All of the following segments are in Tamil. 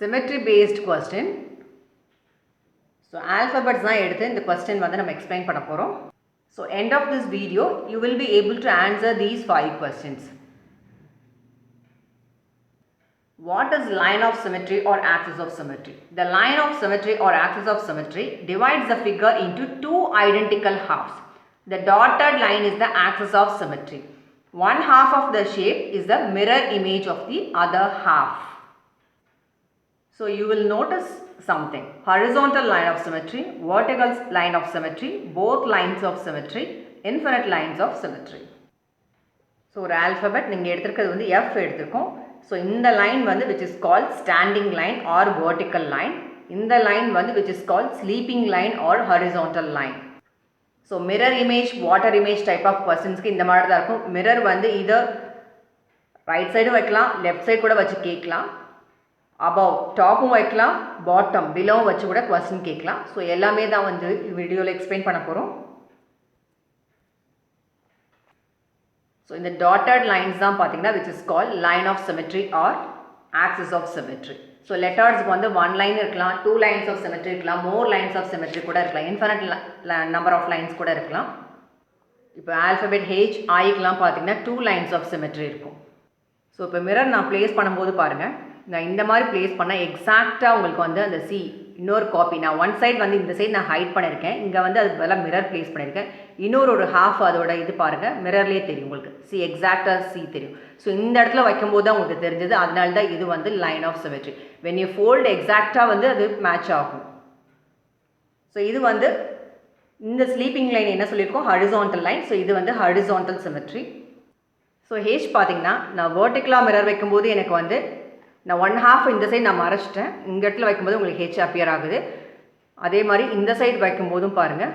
Symmetry based question. So alphabets தான் எடுத்து இந்த question வந்து நம்ம explain பண்ண போறோம். So end of this video you will be able to answer these 5 questions. What is line of symmetry or axis of symmetry? The line of symmetry or axis of symmetry divides the figure into two identical halves. The dotted line is the axis of symmetry. One half of the shape is the mirror image of the other half. So you will notice something. Horizontal line of symmetry, vertical line of symmetry, both lines of symmetry, infinite lines of symmetry. So ஒரு alphabet நீங்கள் எடுத்திருக்கிறது வந்து F எடுத்திருக்கோம். So இந்த line வந்து which is called standing line or vertical line. இந்த line வந்து which is called sleeping line or horizontal line. So mirror image, water image type of questions இந்த மாதிரி தான் இருக்கும். Mirror வந்து either right side வைக்கலாம், left side கூட வச்சு கேட்கலாம். above டாப்பும் வைக்கலாம், பாட்டம் பிலோ வச்சு கூட கொஸ்டின் கேட்கலாம். ஸோ எல்லாமே தான் வந்து வீடியோவில் எக்ஸ்பிளைன் பண்ண போகிறோம். ஸோ இந்த டாட்டட் லைன்ஸ் தான் பார்த்தீங்கன்னா which is call line of symmetry or axis of symmetry. So லெட்டர்ஸ்க்கு வந்து 1 லைன் இருக்கலாம், 2 லைன்ஸ் ஆஃப் சிமெட்ரி இருக்கலாம், மோர் லைன்ஸ் ஆஃப் சிமெட்ரி கூட இருக்கலாம், இன்ஃபினிட் நம்பர் ஆஃப் லைன்ஸ் கூட இருக்கலாம். இப்போ ஆல்ஃபபெட் ஹெச் ஐக்கெலாம் பார்த்தீங்கன்னா 2 லைன்ஸ் ஆஃப் சிமெட்ரி இருக்கும். ஸோ இப்போ மிரர் நான் ப்ளேஸ் பண்ணும்போது பாருங்கள், நான் இந்த மாதிரி ப்ளேஸ் பண்ணால் எக்ஸாக்டாக உங்களுக்கு வந்து அந்த இன்னொரு காப்பி நான் ஒன் சைட் வந்து இந்த சைடு நான் ஹைட் பண்ணியிருக்கேன், இங்கே வந்து அது பதிலாக மிரர் ப்ளேஸ் பண்ணியிருக்கேன். இன்னொரு ஹாஃப் அதோட இது பாருங்கள், மிரர்லேயே தெரியும் உங்களுக்கு எக்ஸாக்டாக தெரியும். ஸோ இந்த இடத்துல வைக்கும்போது தான் உங்களுக்கு தெரிஞ்சது, அதனால தான் இது வந்து line of symmetry. When you fold எக்ஸாக்டாக வந்து அது மேட்ச் ஆகும். ஸோ இது வந்து இந்த ஸ்லீப்பிங் லைன் என்ன சொல்லியிருக்கோம், ஹரிசான்டல் லைன். ஸோ இது வந்து ஹரிசான்டல் சிமெட்ரி. ஸோ ஹேஷ் பார்த்தீங்கன்னா நான் வேர்ட்டிக்கலாக மிரர் வைக்கும்போது எனக்கு வந்து நான் 1/2 இந்த சைடு நான் மறைச்சிட்டேன், இந்த இடத்துல வைக்கும்போது உங்களுக்கு ஹெச் அப்பியர் ஆகுது. அதே மாதிரி இந்த சைடு வைக்கும்போதும் பாருங்கள்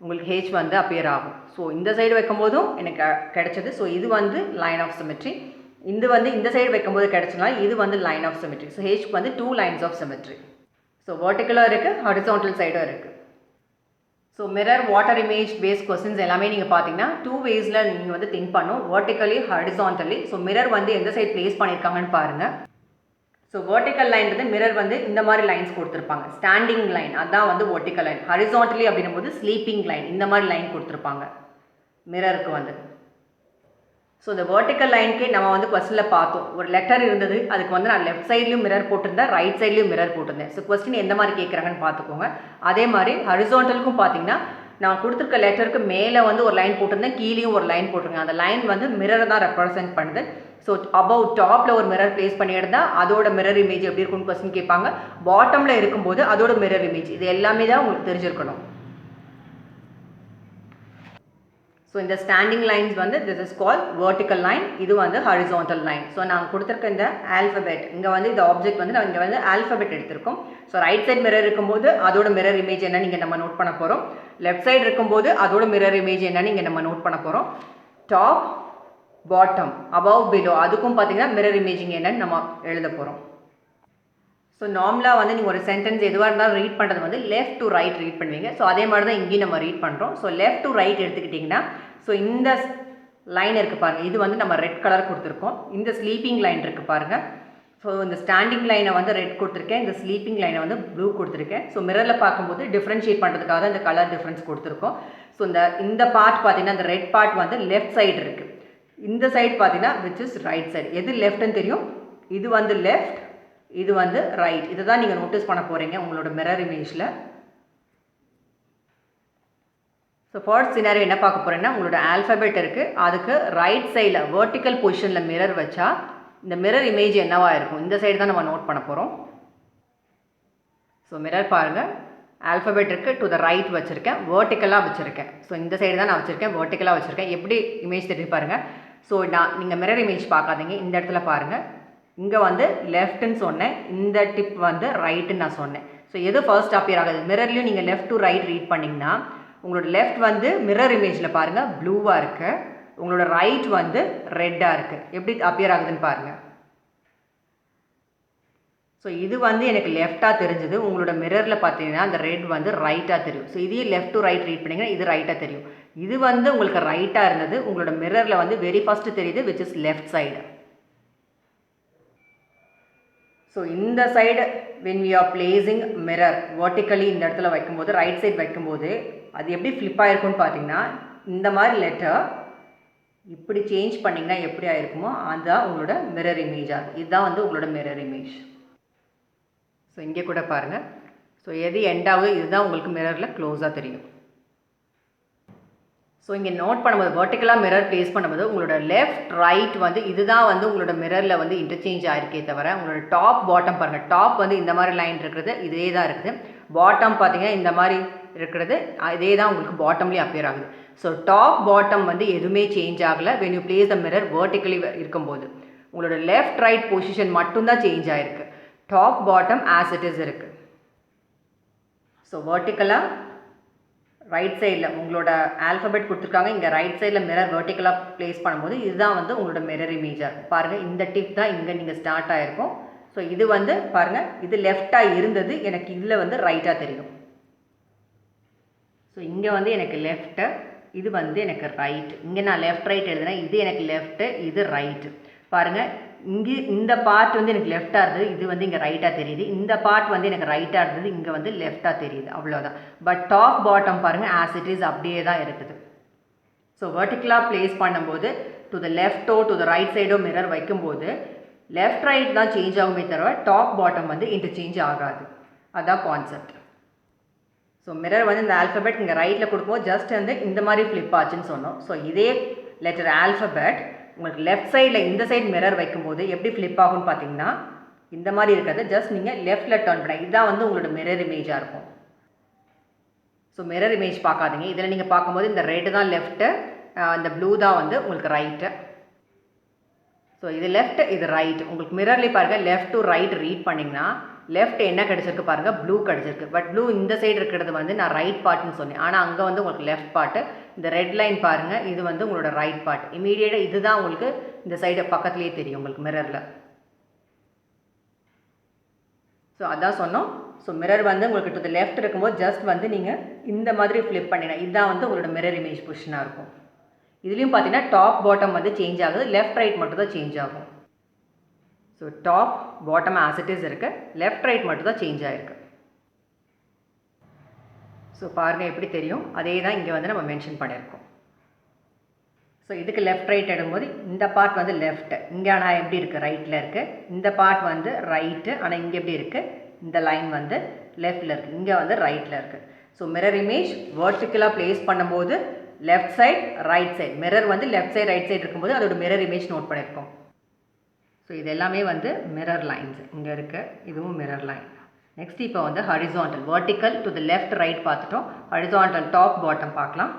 உங்களுக்கு ஹெச் வந்து அப்பியர் ஆகும். ஸோ இந்த சைடு வைக்கும்போதும் எனக்கு கிடைச்சது. ஸோ இது வந்து லைன் ஆஃப் சிமெட்ரி. இது வந்து இந்த சைடு வைக்கும்போது கிடைச்சதுனால இது வந்து லைன் ஆஃப் சிமெட்ரி. ஸோ ஹெச்க்கு வந்து 2 லைன்ஸ் ஆஃப் சிமெட்ரி. ஸோ வேர்ட்டிக்கலாக இருக்குது, ஹரிசான்டல் சைடும் இருக்குது. So mirror water image base questions எல்லாமே நீங்கள் பார்த்தீங்கன்னா 2 வேஸில் நீங்கள் வந்து திங்க் பண்ணும், வேர்ட்டிக்கலி ஹரிசான்டலி. ஸோ மிரர் வந்து எந்த சைடு ப்ளேஸ் பண்ணியிருக்காங்கன்னு பாருங்கள். ஸோ வேர்ட்டிக்கல் லைன் வந்து மிரர் வந்து இந்த மாதிரி லைன்ஸ் கொடுத்துருப்பாங்க, ஸ்டாண்டிங் லைன் அதான் வந்து வேர்ட்டிக்கல் லைன். ஹரிசான்டலி அப்படின்னும் போது ஸ்லீப்பிங் லைன் இந்த மாதிரி லைன் கொடுத்துருப்பாங்க மிரருக்கு வந்து. ஸோ இந்த வேர்ட்டிக்கல் லைனுக்கே நம்ம வந்து கொஸ்டினில் பார்த்தோம், ஒரு லெட்டர் இருந்தது, அதுக்கு வந்து நான் லெஃப்ட் சைட்லையும் மிரர் போட்டிருந்தேன், ரைட் சைட்லையும் மிரர் போட்டிருந்தேன். ஸோ கொஸ்டின் எந்த மாதிரி கேட்குறாங்கன்னு பார்த்துக்கோங்க. அதே மாதிரி ஹரிசான்டலுக்கும் பார்த்தீங்கன்னா நான் கொடுத்துருக்க லெட்டருக்கு மேலே வந்து ஒரு லைன் போட்டிருந்தேன், கீழேயும் ஒரு லைன் போட்டிருக்கேன். அந்த லைன் வந்து மிரரை தான் ரெப்ரசென்ட் பண்ணுது. ஸோ அபவ் டாப்பில் ஒரு மிரர் ப்ளேஸ் பண்ணியிருந்தால் அதோட மிரர் இமேஜ் எப்படி இருக்குன்னு கொஸ்டின் கேட்பாங்க. பாட்டமில் இருக்கும்போது அதோட மிரர் இமேஜ், இது எல்லாமே தான் உங்களுக்கு தெரிஞ்சிருக்கணும். ஸோ இந்த ஸ்டாண்டிங் லைன்ஸ் வந்து this is call vertical line, இது வந்து ஹரிசான்டல் லைன். ஸோ நாங்கள் கொடுத்துருக்க இந்த ஆல்ஃபபெட் இங்கே வந்து இந்த ஆப்ஜெக்ட் வந்து நாங்கள் இங்கே வந்து ஆல்ஃபபெட் எடுத்திருக்கோம். ஸோ ரைட் சைட் மிரர் இருக்கும்போது அதோட மிரர் இமேஜ் என்னன்னு இங்கே நம்ம நோட் பண்ண போகிறோம். லெஃப்ட் சைடு இருக்கும்போது அதோட மிரர் இமேஜ் என்னன்னு இங்கே நம்ம நோட் பண்ண போகிறோம். டாப், பாட்டம், அபவ், பிலோ அதுக்கும் பார்த்தீங்கன்னா மிரர் இமேஜிங் என்னன்னு நம்ம எழுத போகிறோம். ஸோ நார்மலாக வந்து நீங்கள் ஒரு சென்டென்ஸ் எதுவாக இருந்தாலும் ரீட் பண்ணுறது வந்து லெஃப்ட் டு ரைட் ரீட் பண்ணுவீங்க. ஸோ அதே மாதிரி தான் இங்கேயும் நம்ம ரீட் பண்ணுறோம். ஸோ லெஃப்ட் டு ரைட் எடுத்துக்கிட்டிங்கன்னா ஸோ இந்த லைன் இருக்குது பாருங்கள், இது வந்து நம்ம ரெட் கலர் கொடுத்துருக்கோம். இந்த ஸ்லீப்பிங் லைன் இருக்குது பாருங்கள். ஸோ இந்த ஸ்டாண்டிங் லைனை வந்து ரெட் கொடுத்துருக்கேன், இந்த ஸ்லீப்பிங் லைனை வந்து ப்ளூ கொடுத்துருக்கேன். ஸோ மிரரில் பார்க்கும்போது டிஃப்ரென்ஷியேட் பண்ணுறதுக்காக தான் இந்த கலர் டிஃப்ரென்ஸ் கொடுத்துருக்கோம். ஸோ இந்த பார்ட் பார்த்தீங்கன்னா இந்த ரெட் பார்ட் வந்து லெஃப்ட் சைடு இருக்குது, இந்த சைடு பார்த்தீங்கன்னா விச் இஸ் ரைட் சைடு. எது லெஃப்ட்னு தெரியும், இது வந்து லெஃப்ட், இது வந்து ரைட். இதை தான் நீங்கள் நோட்டீஸ் பண்ண போகிறீங்க உங்களோட மிரர் இமேஜில். ஸோ ஃபர்ஸ்ட் சினாரியோ என்ன பார்க்க போகிறேன்னா, உங்களோட ஆல்ஃபபெட் இருக்குது, அதுக்கு ரைட் சைடில் வேர்ட்டிக்கல் பொசிஷனில் மிரர் வச்சா இந்த மிரர் இமேஜ் என்னவா இருக்கும், இந்த சைடு தான் நம்ம நோட் பண்ண போகிறோம். ஸோ மிரர் பாருங்கள், ஆல்ஃபபெட் இருக்குது, டு த ரைட் வச்சுருக்கேன், வேர்ட்டிக்கலாக வச்சுருக்கேன். ஸோ இந்த சைடு தான் நான் வச்சுருக்கேன், வேர்ட்டிக்கலாக வச்சுருக்கேன். எப்படி இமேஜ் தெரிஞ்சு பாருங்கள். ஸோ நீங்கள் மிரர் இமேஜ் பார்க்காதீங்க, இந்த இடத்துல பாருங்கள், இங்கே வந்து லெஃப்ட்டுன்னு சொன்னேன், இந்த டிப் வந்து ரைட்டுன்னு நான் சொன்னேன். ஸோ எது ஃபர்ஸ்ட் அப்பியர் ஆகுது, மிரர்லையும் நீங்கள் லெஃப்ட் டு ரைட் ரீட் பண்ணிங்கன்னா உங்களோட லெஃப்ட் வந்து மிரர் இமேஜில் பாருங்கள் ப்ளூவாக இருக்குது, உங்களோட ரைட் வந்து ரெட்டாக இருக்குது. எப்படி அப்பியர் ஆகுதுன்னு பாருங்கள். ஸோ இது வந்து எனக்கு லெஃப்டாக தெரிஞ்சது, உங்களோட மிரரில் பார்த்தீங்கன்னா அந்த ரெட் வந்து ரைட்டாக தெரியும். ஸோ இதையும் லெஃப்ட் டு ரைட் ரீட் பண்ணிங்கன்னா இது ரைட்டாக தெரியும். இது வந்து உங்களுக்கு ரைட்டாக இருந்தது, உங்களோட மிரரில் வந்து வெரி ஃபஸ்ட்டு தெரியுது which is left side. So so இந்த side when we are placing mirror vertically இந்த இடத்துல வைக்கும்போது ரைட் சைடு வைக்கும்போது அது எப்படி ஃப்ளிப் ஆகிருக்கும்னு பார்த்தீங்கன்னா இந்த மாதிரி லெட்டர் இப்படி சேஞ்ச் பண்ணிங்கன்னா எப்படி ஆயிருக்குமோ அதுதான் உங்களோட மிரர் இமேஜாக. இதுதான் வந்து உங்களோட மிரர் இமேஜ். ஸோ இங்கே கூட பாருங்கள். ஸோ எது எண்டாவது இதுதான் உங்களுக்கு மிரரில் க்ளோஸாக தெரியும். ஸோ இங்கே நோட் பண்ணும்போது வெர்டிக்கலாக மிரர் ப்ளேஸ் பண்ணும்போது உங்களோட லெஃப்ட் ரைட் வந்து இதுதான் வந்து உங்களோட மிரரில் வந்து இன்டர்சேஞ்ச் ஆகிருக்கே தவிர உங்களோட டாப் பாட்டம் பாருங்கள். டாப் வந்து இந்த மாதிரி லைன் இருக்கிறது இதே தான் இருக்குது. பாட்டம் பார்த்தீங்கன்னா இந்த மாதிரி இருக்கிறது இதே தான் உங்களுக்கு பாட்டம்லேயும் அப்பியர் ஆகுது. ஸோ டாப் பாட்டம் வந்து எதுவுமே சேஞ்ச் ஆகலை. When you place the mirror vertically இருக்கும்போது உங்களோட லெஃப்ட் ரைட் பொசிஷன் மட்டும்தான் சேஞ்ச் ஆகிருக்கு. Top bottom as it is இருக்குது. ஸோ வெர்டிக்கலாக ரைட் சைடில் உங்களோட ஆல்ஃபபெட் கொடுத்துருக்காங்க. இங்கே ரைட் சைடில் மிரர் வெர்டிக்கலாக ப்ளேஸ் பண்ணும்போது இதுதான் வந்து உங்களோட மிரர் இமேஜாக இருக்கும். பாருங்கள் இந்த டிப் தான் இங்கே நீங்கள் ஸ்டார்ட் ஆகிருக்கும். ஸோ இது வந்து பாருங்கள் இது லெஃப்டாக இருந்தது எனக்கு இதில் வந்து ரைட்டாக தெரியும். ஸோ இங்கே வந்து எனக்கு லெஃப்ட்டு இது வந்து எனக்கு ரைட்டு. இங்கே நான் லெஃப்ட் ரைட் எழுதுனேன். இது எனக்கு லெஃப்ட்டு இது ரைட்டு. பாருங்கள் இங்கே இந்த பார்ட் வந்து எனக்கு லெஃப்டாக இருந்தது இது வந்து இங்கே ரைட்டாக தெரியுது. இந்த பார்ட் வந்து எனக்கு ரைட்டாக இருந்தது இங்கே வந்து லெஃப்டாக தெரியுது. அவ்வளோதான். பட் டாப் பாட்டம் பாருங்கள் ஆஸ் இட் இஸ் அப்படியே தான் இருக்குது. ஸோ வெர்டிக்கலாக ப்ளேஸ் பண்ணும்போது டு த லெஃப்டோ டு த ரைட் சைடோ மிரர் வைக்கும்போது லெஃப்ட் ரைட் தான் சேஞ்ச் ஆகுமே தவிர டாப் பாட்டம் வந்து இன்டர்சேஞ்ச் ஆகாது. அதுதான் கான்செப்ட். ஸோ மிரர் வந்து இந்த ஆல்ஃபபெட் இங்கே ரைட்டில் கொடுக்கும்போது ஜஸ்ட் வந்து இந்த மாதிரி ஃப்ளிப் ஆச்சுன்னு சொன்னோம். ஸோ இதே லெட்டர் ஆல்ஃபபெட் உங்களுக்கு லெஃப்ட் சைடில் இந்த சைடு மிரர் வைக்கும்போது எப்படி ஃப்ளிப் ஆகும்னு பார்த்தீங்கன்னா இந்த மாதிரி இருக்கிறது ஜஸ்ட் நீங்கள் லெஃப்ட்டில் டர்ன் பண்ண இதுதான் வந்து உங்களோட மிரர் இமேஜாக இருக்கும். ஸோ மிரர் இமேஜ் பார்க்காதீங்க. இதில் நீங்கள் பார்க்கும்போது இந்த ரெட்டு தான் லெஃப்ட்டு, இந்த ப்ளூ தான் வந்து உங்களுக்கு ரைட்டு. ஸோ இது லெஃப்ட் இது ரைட். உங்களுக்கு மிரர்லேயே பாருங்கள் லெஃப்ட் டு ரைட் ரீட் பண்ணிங்கன்னா லெஃப்ட் என்ன கிடச்சிருக்கு பாருங்கள் ப்ளூ கிடச்சிருக்கு. பட் ப்ளூ இந்த சைடு இருக்கிறது வந்து நான் ரைட் பார்ட்னு சொன்னேன். ஆனால் அங்கே வந்து உங்களுக்கு லெஃப்ட் பார்ட்டு. இந்த ரெட் லைன் பாருங்கள் இது வந்து உங்களோட ரைட் பார்ட். இமீடியட்டாக இதுதான் உங்களுக்கு இந்த சைடு பக்கத்துலேயே தெரியும் உங்களுக்கு மிரரில். ஸோ அதான் சொன்னோம். ஸோ மிரர் வந்து உங்களுக்கு டு த லெஃப்ட் இருக்கும்போது ஜஸ்ட் வந்து நீங்கள் இந்த மாதிரி ஃப்ளிப் பண்ணினா இதுதான் வந்து உங்களோட மிரர் இமேஜ் பொசிஷனாக இருக்கும். இதுலேயும் பார்த்தீங்கன்னா டாப் பாட்டம் வந்து சேஞ்ச் ஆகுது. லெஃப்ட் ரைட் மட்டும் தான் சேஞ்ச் ஆகும். So top bottom as it is இருக்குது. லெஃப்ட் ரைட் மட்டும் தான் சேஞ்ச் ஆகிருக்கு. ஸோ பாருங்கள் எப்படி தெரியும். அதே தான் இங்கே வந்து நம்ம மென்ஷன் பண்ணியிருக்கோம். ஸோ இதுக்கு லெஃப்ட் ரைட் எடுக்கும்போது இந்த பார்ட் வந்து லெஃப்ட்டு இங்கே ஆனால் எப்படி இருக்குது ரைட்டில் இருக்குது. இந்த பார்ட் வந்து ரைட்டு ஆனால் இங்கே எப்படி இருக்குது இந்த லைன் வந்து லெஃப்டில் இருக்குது இங்கே வந்து ரைட்டில் இருக்குது. ஸோ மிரர் இமேஜ் வெர்டிக்கலாக ப்ளேஸ் பண்ணும்போது left side right side mirror வந்து லெஃப்ட் சைட் ரைட் சைடு இருக்கும்போது அதோட மிரர் இமேஜ் நோட் பண்ணியிருக்கோம். ஸோ இது எல்லாமே வந்து மிரர் லைன்ஸ் இங்கே இருக்குது. இதுவும் மிரர் லைன். நெக்ஸ்ட் இப்போ வந்து horizontal vertical to the left right பார்த்துட்டோம். ஹரிசாண்டல் டாப் பாட்டம் பார்க்கலாம்.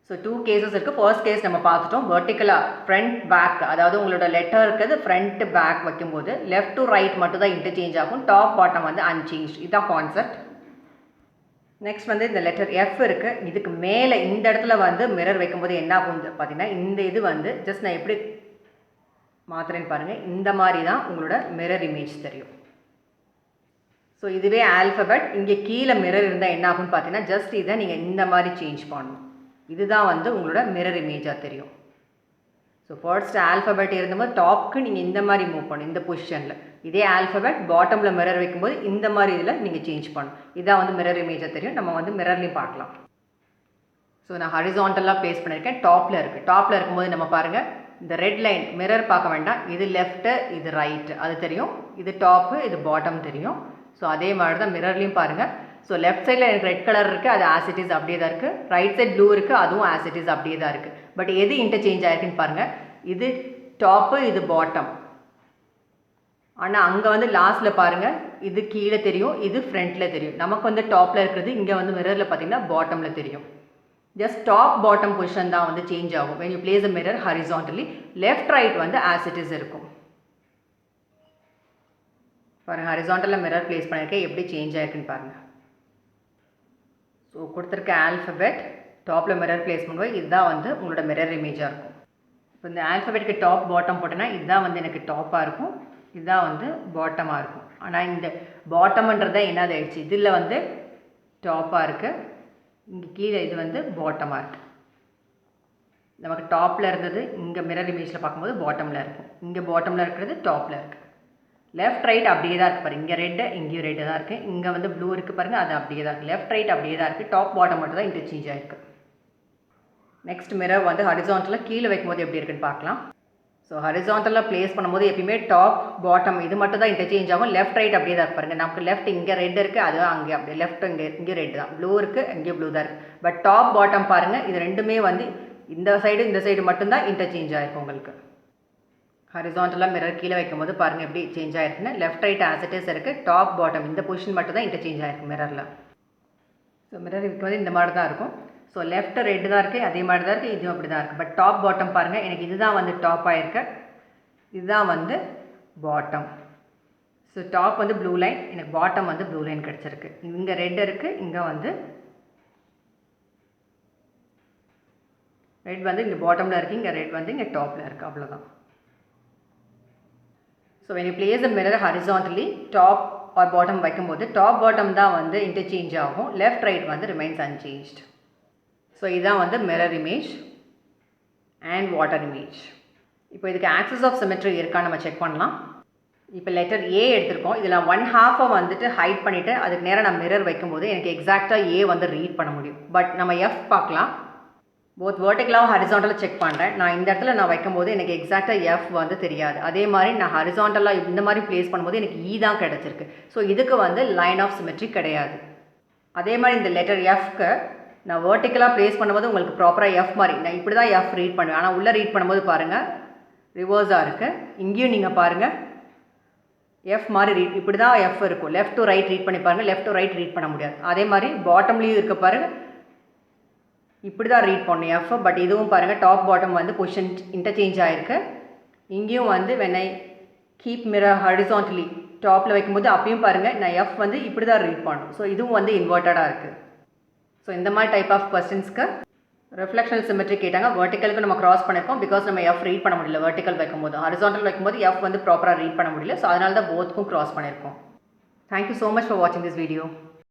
ஸோ 2 கேசஸ் இருக்குது. ஃபர்ஸ்ட் கேஸ் நம்ம பார்த்துட்டோம். வெர்டிக்கலாக ஃப்ரண்ட் பேக் அதாவது உங்களோட லெட்டர் இருக்கிறது ஃப்ரண்ட் பேக் வைக்கும்போது லெஃப்ட் டு ரைட் மட்டும் தான் இன்டர்சேஞ்ச் ஆகும். டாப் பாட்டம் வந்து அன்சேஞ்ச். இதுதான் கான்செப்ட். நெக்ஸ்ட் வந்து இந்த லெட்டர் எஃப் இருக்குது. இதுக்கு மேலே இந்த இடத்துல வந்து மிரர் வைக்கும்போது என்ன ஆகும் பார்த்தீங்கன்னா இந்த இது வந்து ஜஸ்ட் நான் எப்படி மாத்திரன்னு பாருங்கள் இந்த மாதிரி தான் உங்களோட மிரர் இமேஜ் தெரியும். ஸோ இதுவே ஆல்ஃபபெட் இங்கே கீழே மிரர் இருந்தால் என்ன ஆகும்னு பார்த்தீங்கன்னா ஜஸ்ட் இதை நீங்கள் இந்த மாதிரி சேஞ்ச் பண்ணணும். இதுதான் வந்து உங்களோட மிரர் இமேஜாக தெரியும். ஸோ ஃபர்ஸ்ட் ஆல்ஃபபெட் இருந்தபோது டாப்க்கு நீங்கள் இந்த மாதிரி மூவ் பண்ணணும் இந்த பொசிஷனில். இதே ஆல்ஃபபெட் பாட்டமில் மிரர் வைக்கும்போது இந்த மாதிரி இதில் நீங்கள் சேஞ்ச் பண்ணணும். இதான் வந்து மிரர் இமேஜாக தெரியும். நம்ம வந்து மிரர்லேயும் பார்க்கலாம். ஸோ நான் ஹரிசாண்டலாக ப்ளேஸ் பண்ணியிருக்கேன். டாப்பில் இருக்குது. டாப்பில் இருக்கும்போது நம்ம பாருங்கள் இந்த ரெட் லைன் மிரர் பார்க்க வேண்டாம். இது லெஃப்ட்டு இது ரைட்டு அது தெரியும். இது டாப்பு இது பாட்டம் தெரியும். ஸோ அதே மாதிரி தான் மிரர்லேயும் பாருங்கள். ஸோ லெஃப்ட் சைடில் எனக்கு ரெட் கலர் இருக்குது அது ஆஸ் இட் இஸ் அப்படியே தான் இருக்குது. ரைட் சைட் ப்ளூ இருக்குது அதுவும் ஆஸ் இட் இஸ் அப்படியே தான் இருக்குது. பட் எது இன்டர்சேஞ்ச் ஆகிருக்குன்னு பாருங்கள். இது டாப்பு இது பாட்டம். ஆனால் அங்கே வந்து லாஸ்ட்டில் பாருங்கள் இது கீழே தெரியும் இது ஃப்ரண்ட்டில் தெரியும். நமக்கு வந்து டாப்பில் இருக்கிறது இங்கே வந்து மிரரில் பார்த்திங்கன்னா பாட்டமில் தெரியும். ஜஸ்ட் டாப் பாட்டம் பொசிஷன் தான் வந்து சேஞ்ச் ஆகும். when you place a mirror horizontally left right வந்து as it is இருக்கும். பாருங்கள் ஹரிசாண்டலில் மிரர் ப்ளேஸ் பண்ணியிருக்கேன் எப்படி சேஞ்ச் ஆகிருக்குன்னு பாருங்கள். ஸோ கொடுத்துருக்க ஆல்ஃபபெட் டாப்பில் மிரர் ப்ளேஸ் பண்ணுவோம். இதுதான் வந்து உங்களோட மிரர் இமேஜாக இருக்கும். இப்போ இந்த ஆல்ஃபபெட்டுக்கு டாப் பாட்டம் போட்டேன்னா இதுதான் வந்து எனக்கு டாப்பாக இருக்கும். இதுதான் வந்து பாட்டமாக இருக்கும். ஆனால் இந்த பாட்டம்ன்றதை என்னது ஆயிடுச்சு இதில் வந்து டாப்பாக இருக்குது. இங்கே கீழே இது வந்து பாட்டமாக இருக்குது. நமக்கு டாப்பில் இருந்தது இங்கே மிரர் இமேஜில் பார்க்கும்போது பாட்டமில் இருக்கும். இங்கே பாட்டமில் இருக்கிறது டாப்பில் இருக்குது. லெஃப்ட் ரைட் அப்படியே தான் இருக்குது பாருங்கள். இங்கே ரெட்டு இங்கேயும் ரெட்டு தான் இருக்குது. இங்கே வந்து ப்ளூ இருக்குது பாருங்கள், அது அப்படியே தான் இருக்குது. லெஃப்ட் ரைட் அப்படியே தான் இருக்குது. டாப் பாட்டம் மட்டும் தான் இன்டர்சேஞ்ச் ஆகிருக்கு. நெக்ஸ்ட் மிரர் வந்து ஹரிசாண்டலாக கீழே வைக்கும்போது எப்படி இருக்குன்னு பார்க்கலாம். ஸோ ஹரிசாண்டலாக ப்ளேஸ் பண்ணும்போது எப்பயுமே டாப் பாட்டம் இது மட்டும் தான் இன்டர்சேஞ்ச் ஆகும். லெஃப்ட் ரைட் அப்படியே தான் பாருங்கள். நமக்கு லெஃப்ட் இங்கே ரெட் இருக்குது, அதுவும் அங்கே அப்படியே லெஃப்ட் இங்கே ரெட் தான். ப்ளூ இருக்குது, இங்கே ப்ளூ தான் இருக்குது. பட் டாப் பாட்டம் பாருங்கள், இது ரெண்டுமே வந்து இந்த சைடு மட்டும்தான் இன்டர்சேஞ்ச் ஆகிருக்கும் உங்களுக்கு. ஹரிசாண்டலாக மிரர் கீழே வைக்கும்போது பாருங்கள் எப்படி சேஞ்ச் ஆகிருக்குன்னு. Left right as it is இருக்குது. டாப் பாட்டம் இந்த பொசிஷன் மட்டும் தான் இன்டர்சேஞ்ச் ஆகிருக்கு மிரரில். ஸோ மிரர் இதுக்கு வந்து இந்த மாதிரி தான் இருக்கும். ஸோ லெஃப்ட் ரெட்டு தான் இருக்குது, அதே மாதிரி தான் இருக்குது, இதுவும் அப்படி தான் இருக்குது. பட் டாப் பாட்டம் பாருங்கள், எனக்கு இதுதான் வந்து டாப் ஆகிருக்கு, இதுதான் வந்து பாட்டம். ஸோ டாப் வந்து ப்ளூ லைன், எனக்கு பாட்டம் வந்து ப்ளூ லைன் கிடச்சிருக்கு. இங்கே ரெட் இருக்குது, இங்கே வந்து ரெட் வந்து இங்கே பாட்டமில் இருக்குது, இங்கே ரெட் வந்து இங்கே டாப்பில் இருக்குது, அவ்வளோதான். So when you place the mirror horizontally top or bottom வைக்கும்போது டாப் பாட்டம் தான் வந்து இன்டர்சேஞ்ச் ஆகும், லெஃப்ட் ரைட் வந்து ரிமைன்ஸ் அன்சேஞ்ச்டு. ஸோ இதுதான் வந்து mirror image and water image. இப்போ இதுக்கு ஆக்சஸ் ஆஃப் சிமெட்ரி இருக்கான்னு நம்ம செக் பண்ணலாம். இப்போ லெட்டர் ஏ எடுத்திருக்கோம். இதில் 1/2 வந்துட்டு ஹைட் பண்ணிவிட்டு அதுக்கு நேராக நான் மிரர் வைக்கும்போது எனக்கு எக்ஸாக்டாக ஏ வந்து ரீட் பண்ண முடியும். பட் நம்ம எஃப் பார்க்கலாம். போத் வெர்டிகலாகவும் ஹரிசாண்டலாக செக் பண்ணுறேன். நான் இந்த இடத்துல நான் வைக்கும்போது எனக்கு எக்ஸாக்டாக எஃப் வந்து தெரியாது. அதே மாதிரி நான் ஹரிசாண்டலாக இந்த மாதிரி ப்ளேஸ் பண்ணும்போது எனக்கு இ தான் கிடச்சிருக்கு. ஸோ இதுக்கு வந்து லைன் ஆஃப் சிமெட்ரி கிடையாது. அதே மாதிரி இந்த லெட்டர் எஃப்க்கு நான் வெர்டிகலாக ப்ளேஸ் பண்ணும்போது உங்களுக்கு ப்ராப்பராக எஃப் மாதிரி நான் இப்படி தான் எஃப் ரீட் பண்ணுவேன். ஆனால் உள்ளே ரீட் பண்ணும்போது பாருங்கள் ரிவர்ஸாக இருக்குது. இங்கேயும் நீங்கள் பாருங்கள் எஃப் மாதிரி இப்படி தான் எஃப் இருக்கும். லெஃப்ட் டு ரைட் ரீட் பண்ணி பாருங்கள், லெஃப்ட் டு ரைட் ரீட் பண்ண முடியாது. அதே மாதிரி பாட்டம்லேயும் இருக்க பாருங்கள், இப்படி தான் ரீட் பண்ணணும் எஃப். பட் இதுவும் பாருங்கள் டாப் பாட்டம் வந்து பொசிஷன் இன்டர்சேஞ்ச் ஆகிருக்கு. இங்கேயும் வந்து when I keep mirror horizontally டாப்பில் வைக்கும்போது அப்பயும் பாருங்கள் நான் எஃப் வந்து இப்படி தான் ரீட் பண்ணணும். ஸோ இதுவும் வந்து இன்வெர்ட்டடாக இருக்குது. ஸோ இந்த மாதிரி டைப் ஆஃப் கொஸ்டின்ஸ்க்கு ரிஃப்ளெக்ஷனல் சிமெட்ரி கேட்டாங்க. வெர்டிக்கலுக்கு நம்ம கிராஸ் பண்ணியிருக்கோம், பிகாஸ் நம்ம எஃப் ரீட் பண்ண முடியல வெர்டிக்கல் வைக்கும்போது. ஹரிசாண்டல் வைக்கும்போது எஃப் வந்து ப்ராப்பராக ரீட் பண்ண முடியல. ஸோ அதனால தான் போத்துக்கும் கிராஸ் பண்ணியிருக்கோம். தேங்க்யூ ஸோ மச் ஃபார் வாட்சிங் திஸ் வீடியோ.